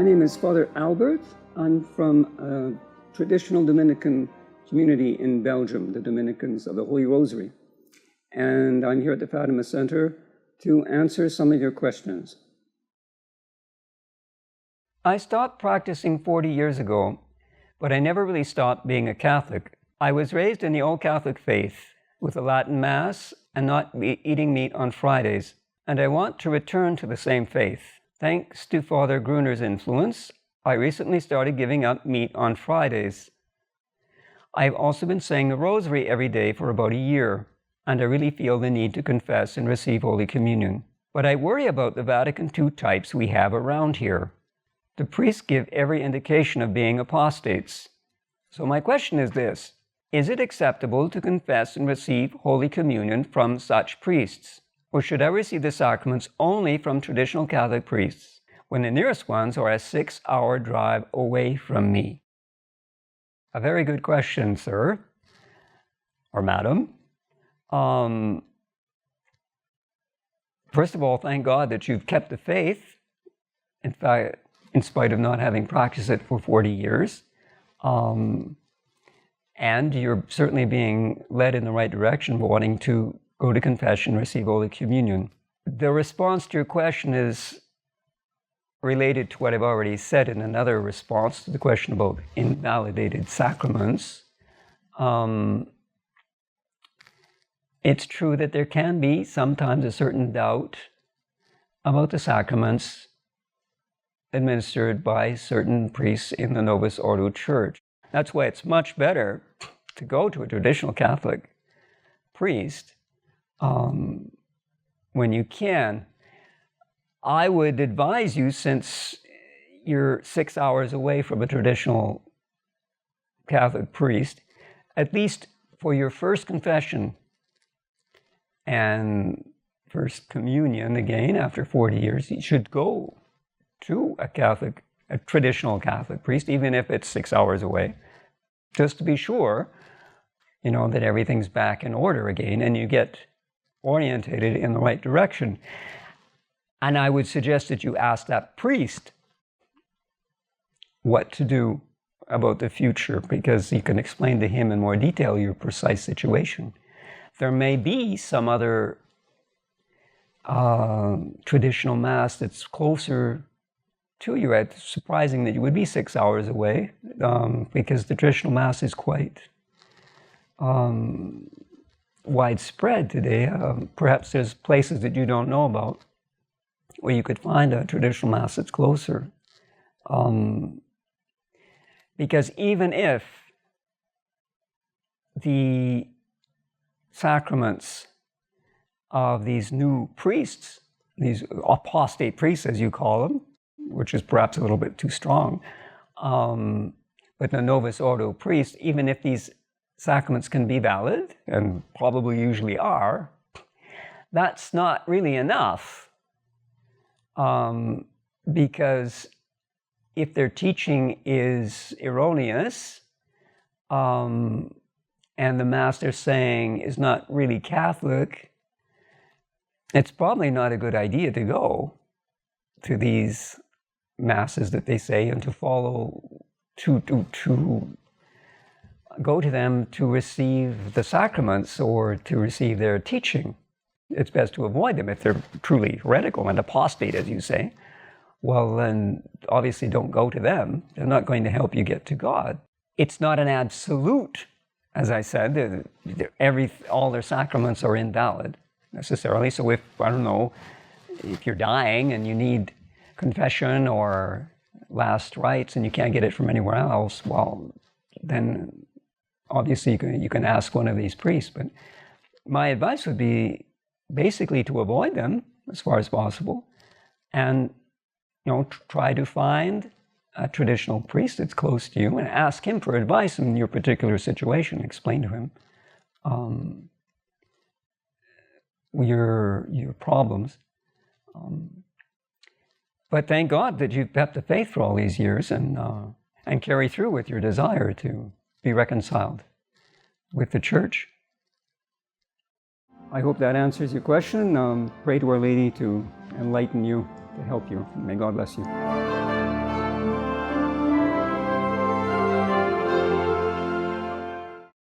My name is Father Albert. I'm from a traditional Dominican community in Belgium, the Dominicans of the Holy Rosary. And I'm here at the Fatima Center to answer some of your questions. I stopped practicing 40 years ago, but I never really stopped being a Catholic. I was raised in the old Catholic faith with a Latin Mass and not eating meat on Fridays, and I want to return to the same faith. Thanks to Father Gruner's influence, I recently started giving up meat on Fridays. I've also been saying the Rosary every day for about a year, and I really feel the need to confess and receive Holy Communion. But I worry about the Vatican II types we have around here. The priests give every indication of being apostates. So my question is this: is it acceptable to confess and receive Holy Communion from such priests? Or should I receive the sacraments only from traditional Catholic priests, when the nearest ones are a 6-hour drive away from me? A very good question, sir, or madam. First of all, thank God that you've kept the faith, in fact, in spite of not having practiced it for 40 years. And you're certainly being led in the right direction, wanting to go to confession, receive Holy Communion. The response to your question is related to what I've already said in another response to the question about invalidated sacraments. It's true that there can be sometimes a certain doubt about the sacraments administered by certain priests in the Novus Ordo Church. That's why it's much better to go to a traditional Catholic priest when you can. I would advise you, since you're 6 hours away from a traditional Catholic priest, at least for your first confession and first communion, again, after 40 years, you should go to a traditional Catholic priest, even if it's 6 hours away, just to be sure, that everything's back in order again and you get orientated in the right direction. And I would suggest that you ask that priest what to do about the future, because you can explain to him in more detail your precise situation. There may be some other traditional Mass that's closer to you. It's surprising that you would be 6 hours away, because the traditional Mass is quite widespread today. Perhaps there's places that you don't know about where you could find a traditional Mass that's closer. Because even if the sacraments of these new priests, these apostate priests as you call them, which is perhaps a little bit too strong, but the Novus Ordo priest, even if these sacraments can be valid, and probably usually are, that's not really enough. Because if their teaching is erroneous, and the Mass they're saying is not really Catholic, it's probably not a good idea to go to these Masses that they say and to follow, to go to them to receive the sacraments or to receive their teaching. It's best to avoid them if they're truly heretical and apostate, as you say. Well, then obviously don't go to them. They're not going to help you get to God. It's not an absolute, as I said, all their sacraments are invalid necessarily. So if you're dying and you need confession or last rites and you can't get it from anywhere else, well, then obviously you can ask one of these priests. But my advice would be basically to avoid them as far as possible, and try to find a traditional priest that's close to you and ask him for advice in your particular situation. Explain to him your problems. But thank God that you've kept the faith for all these years and carry through with your desire to be reconciled with the Church. I hope that answers your question. Pray to Our Lady to enlighten you, to help you. May God bless you.